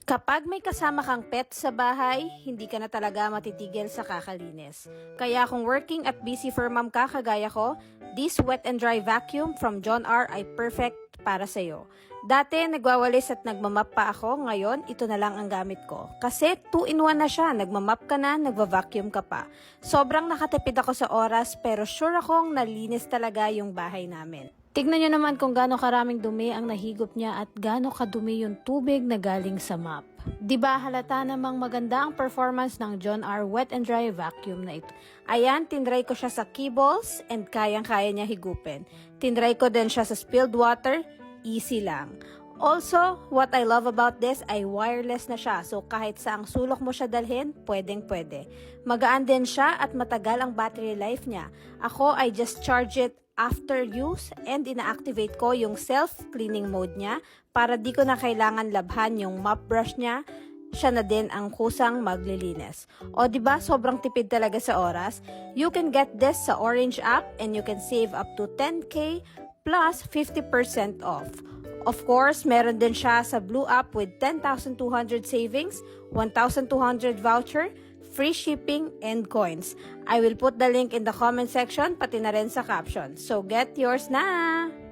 Kapag may kasama kang pet sa bahay, hindi ka na talaga matitigil sa kakalinis. Kaya kung working at busy for mom ka kagaya ko, this wet and dry vacuum from John R ay perfect para sa'yo. Dati nagwawalis at nagmamap pa ako, ngayon ito na lang ang gamit ko. Kasi 2-in-1 na siya, nagmamap ka na, nagva-vacuum ka pa. Sobrang nakatipid ako sa oras pero sure akong nalinis talaga yung bahay namin. Tignan nyo naman kung gaano karaming dumi ang nahigop niya at gaano kadumi yung tubig na galing sa mop. Diba halata namang maganda ang performance ng John R. Wet and Dry Vacuum na ito. Ayan, tinry ko siya sa keyballs and kayang-kaya niya higupin. Tinry ko din siya sa spilled water, easy lang. Also, what I love about this ay wireless na siya. So kahit saang sulok mo siya dalhin, pwedeng-pwede. Magaan din siya at matagal ang battery life niya. Ako, I just charge it after use and ina-activate ko yung self-cleaning mode niya para di ko na kailangan labhan yung mop brush niya. Siya na din ang kusang maglilinis. O diba sobrang tipid talaga sa oras? You can get this sa Orange app and you can save up to 10k plus 50% off. Of course, meron din siya sa Blue app with 10,200 savings, 1,200 voucher, free shipping, and coins. I will put the link in the comment section, pati na rin sa caption. So get yours na!